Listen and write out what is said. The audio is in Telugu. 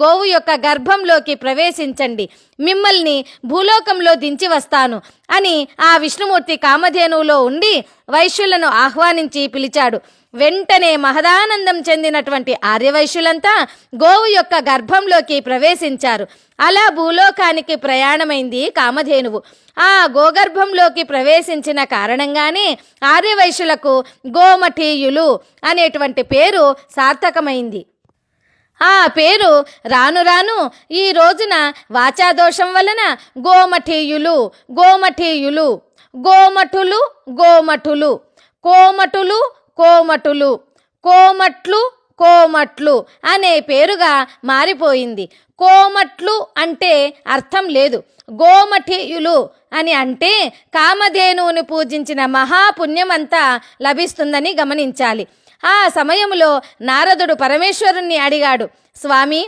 గోవు యొక్క గర్భంలోకి ప్రవేశించండి, మిమ్మల్ని భూలోకంలో దించి వస్తాను అని ఆ విష్ణుమూర్తి కామధేనువులో ఉండి వైశ్యులను ఆహ్వానించి పిలిచాడు. వెంటనే మహదానందం చెందినటువంటి ఆర్యవైశ్యులంతా గోవు యొక్క గర్భంలోకి ప్రవేశించారు. అలా భూలోకానికి ప్రయాణమైంది కామధేనువు. ఆ గోగర్భంలోకి ప్రవేశించిన కారణంగానే ఆర్యవైశ్యులకు గోమఠీయులు అనేటువంటి పేరు సార్థకమైంది. ఆ పేరు రాను రాను ఈ రోజున వాచాదోషం వలన గోమఠీయులు, గోమఠీయులు, గోమఠులు, గోమఠులు, కోమటులు, కోమటులు, కోమట్లు, కోమట్లు అనే పేరుగా మారిపోయింది. కోమట్లు అంటే అర్థం లేదు, గోమఠీయులు అని అంటే కామధేనువుని పూజించిన మహాపుణ్యమంతా లభిస్తుందని గమనించాలి. ఆ సమయంలో నారదుడు పరమేశ్వరుణ్ణి అడిగాడు, స్వామి